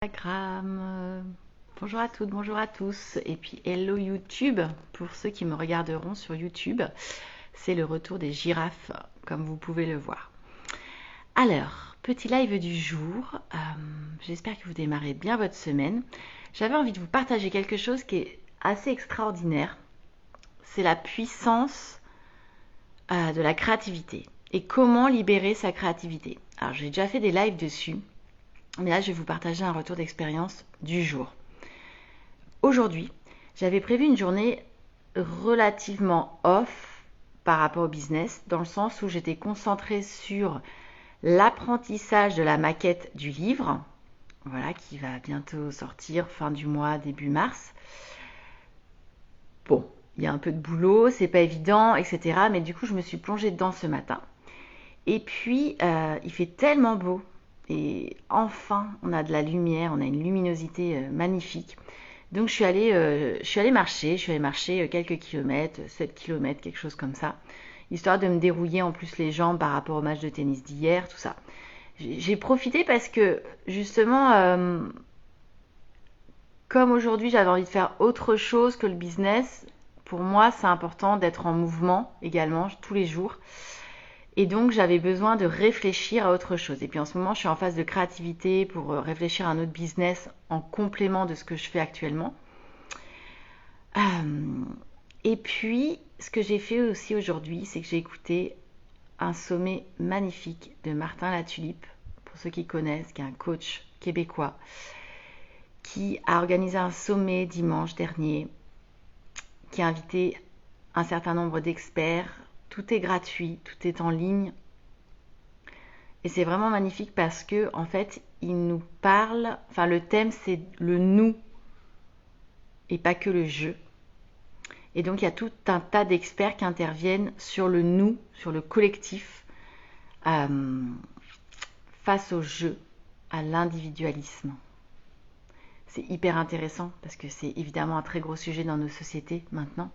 Instagram. Bonjour à toutes, bonjour à tous. Et puis hello YouTube pour ceux qui me regarderont sur YouTube. C'est le retour des girafes, comme vous pouvez le voir. Alors, petit live du jour. J'espère que vous démarrez bien votre semaine. J'avais envie de vous partager quelque chose qui est assez extraordinaire. C'est la puissance de la créativité et comment libérer sa créativité. Alors, j'ai déjà fait des lives dessus. Mais là, je vais vous partager un retour d'expérience du jour. Aujourd'hui, j'avais prévu une journée relativement off par rapport au business, dans le sens où j'étais concentrée sur l'apprentissage de la maquette du livre, voilà, qui va bientôt sortir fin du mois, début mars. Bon, il y a un peu de boulot, c'est pas évident, etc. Mais du coup, je me suis plongée dedans ce matin. Et puis, il fait tellement beau. Et enfin, on a de la lumière, on a une luminosité magnifique. Donc je suis allée marcher quelques kilomètres, 7 kilomètres, quelque chose comme ça, histoire de me dérouiller en plus les jambes par rapport au match de tennis d'hier, tout ça. J'ai profité parce que justement, comme aujourd'hui j'avais envie de faire autre chose que le business, pour moi c'est important d'être en mouvement également tous les jours. Et donc j'avais besoin de réfléchir à autre chose. Et puis en ce moment je suis en phase de créativité pour réfléchir à un autre business en complément de ce que je fais actuellement. Et puis ce que j'ai fait aussi aujourd'hui, c'est que j'ai écouté un sommet magnifique de Martin Latulippe, pour ceux qui connaissent, qui est un coach québécois, qui a organisé un sommet dimanche dernier, qui a invité un certain nombre d'experts. Tout est gratuit, tout est en ligne. Et c'est vraiment magnifique parce que, en fait, il nous parle, enfin, le thème, c'est le nous et pas que le je. Et donc, il y a tout un tas d'experts qui interviennent sur le nous, sur le collectif, face au je, à l'individualisme. C'est hyper intéressant parce que c'est évidemment un très gros sujet dans nos sociétés maintenant,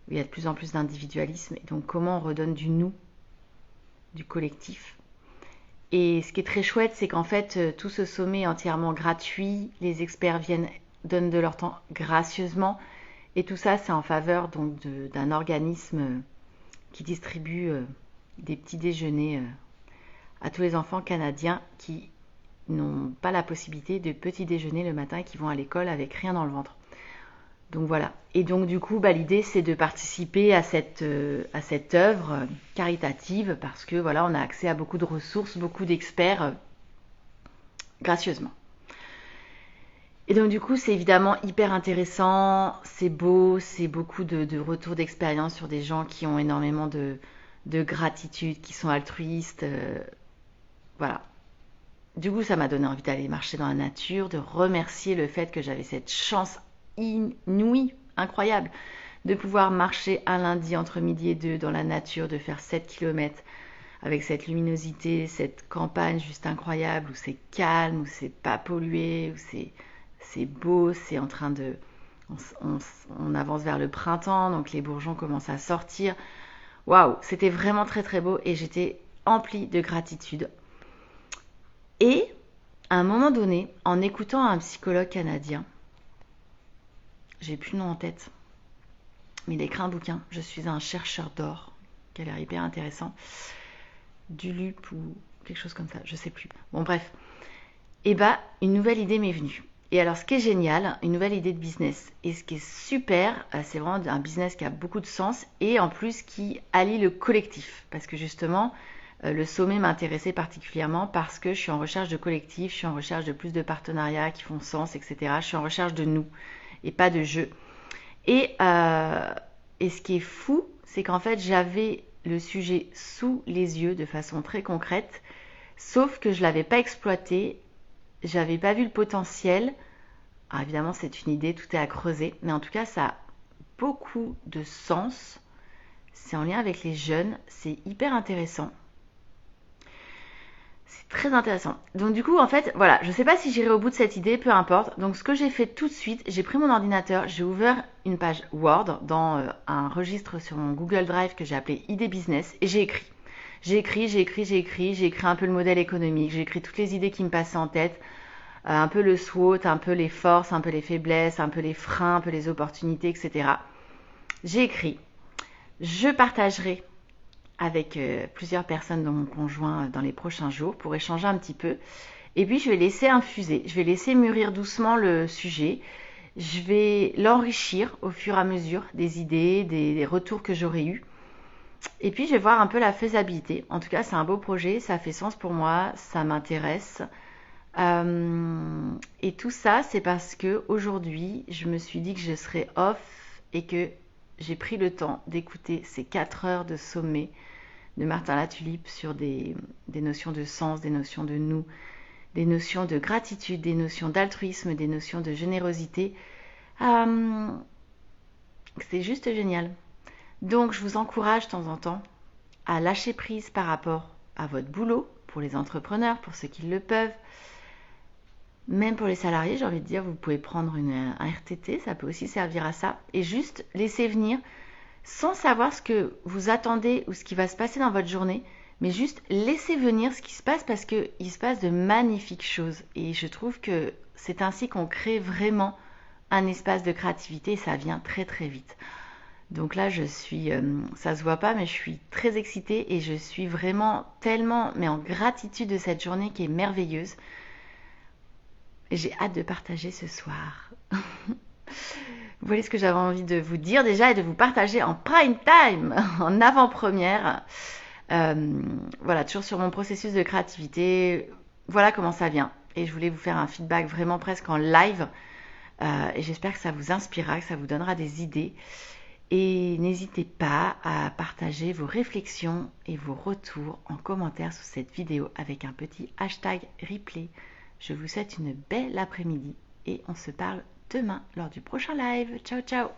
où il y a de plus en plus d'individualisme. Et donc, comment on redonne du nous, du collectif. Et ce qui est très chouette, c'est qu'en fait, tout ce sommet est entièrement gratuit. Les experts donnent de leur temps gracieusement. Et tout ça, c'est en faveur donc d'un organisme qui distribue des petits déjeuners à tous les enfants canadiens qui n'ont pas la possibilité de petit déjeuner le matin et qui vont à l'école avec rien dans le ventre. Donc voilà. Et donc du coup, l'idée c'est de participer à cette œuvre caritative parce que voilà, on a accès à beaucoup de ressources, beaucoup d'experts gracieusement. Et donc du coup, c'est évidemment hyper intéressant, c'est beau, c'est beaucoup de retours d'expérience sur des gens qui ont énormément de gratitude, qui sont altruistes. Voilà. Du coup, ça m'a donné envie d'aller marcher dans la nature, de remercier le fait que j'avais cette chance inouïe, incroyable, de pouvoir marcher un lundi entre midi et 2 dans la nature, de faire 7 kilomètres avec cette luminosité, cette campagne juste incroyable, où c'est calme, où c'est pas pollué, où c'est beau, c'est en train de... On avance vers le printemps, donc les bourgeons commencent à sortir. Waouh, c'était vraiment très très beau et j'étais emplie de gratitude. Et à un moment donné, en écoutant un psychologue canadien, j'ai plus le nom en tête, mais il a écrit un bouquin, Je suis un chercheur d'or, qui a l'air hyper intéressant, Dulup ou quelque chose comme ça, je sais plus. Bon bref, et une nouvelle idée m'est venue. Et alors ce qui est génial, une nouvelle idée de business. Et ce qui est super, c'est vraiment un business qui a beaucoup de sens et en plus qui allie le collectif. Parce que justement, le sommet m'intéressait particulièrement parce que je suis en recherche de collectif, je suis en recherche de plus de partenariats qui font sens, etc. Je suis en recherche de nous et pas de je. Et ce qui est fou, c'est qu'en fait, j'avais le sujet sous les yeux de façon très concrète, sauf que je ne l'avais pas exploité, j'avais pas vu le potentiel. Alors évidemment, c'est une idée, tout est à creuser, mais en tout cas, ça a beaucoup de sens. C'est en lien avec les jeunes, c'est hyper intéressant. C'est très intéressant. Donc du coup, en fait, voilà, je sais pas si j'irai au bout de cette idée, peu importe. Donc ce que j'ai fait tout de suite, j'ai pris mon ordinateur, j'ai ouvert une page Word dans un registre sur mon Google Drive que j'ai appelé Idées Business et j'ai écrit. J'ai écrit un peu le modèle économique, j'ai écrit toutes les idées qui me passaient en tête. un peu le SWOT, un peu les forces, un peu les faiblesses, un peu les freins, un peu les opportunités, etc. J'ai écrit. Je partagerai avec plusieurs personnes dont mon conjoint dans les prochains jours pour échanger un petit peu. Et puis je vais laisser infuser, je vais laisser mûrir doucement le sujet. Je vais l'enrichir au fur et à mesure des idées, des retours que j'aurai eus. Et puis je vais voir un peu la faisabilité. En tout cas, c'est un beau projet, ça fait sens pour moi, ça m'intéresse. Et tout ça, c'est parce que aujourd'hui, je me suis dit que je serais off et que j'ai pris le temps d'écouter ces 4 heures de sommet de Martin Latulippe sur des notions de sens, des notions de nous, des notions de gratitude, des notions d'altruisme, des notions de générosité. C'est juste génial. Donc je vous encourage de temps en temps à lâcher prise par rapport à votre boulot, pour les entrepreneurs, pour ceux qui le peuvent. Même pour les salariés, j'ai envie de dire, vous pouvez prendre un RTT, ça peut aussi servir à ça. Et juste laisser venir, sans savoir ce que vous attendez ou ce qui va se passer dans votre journée, mais juste laisser venir ce qui se passe parce qu'il se passe de magnifiques choses. Et je trouve que c'est ainsi qu'on crée vraiment un espace de créativité et ça vient très très vite. Donc là, je suis, ça se voit pas, mais je suis très excitée et je suis vraiment tellement, mais en gratitude de cette journée qui est merveilleuse. J'ai hâte de partager ce soir. Voilà ce que j'avais envie de vous dire déjà et de vous partager en prime time, en avant-première. Voilà, toujours sur mon processus de créativité. Voilà comment ça vient. Et je voulais vous faire un feedback vraiment presque en live. Et j'espère que ça vous inspirera, que ça vous donnera des idées. Et n'hésitez pas à partager vos réflexions et vos retours en commentaire sous cette vidéo avec un petit hashtag replay. Je vous souhaite une belle après-midi et on se parle demain lors du prochain live. Ciao ciao!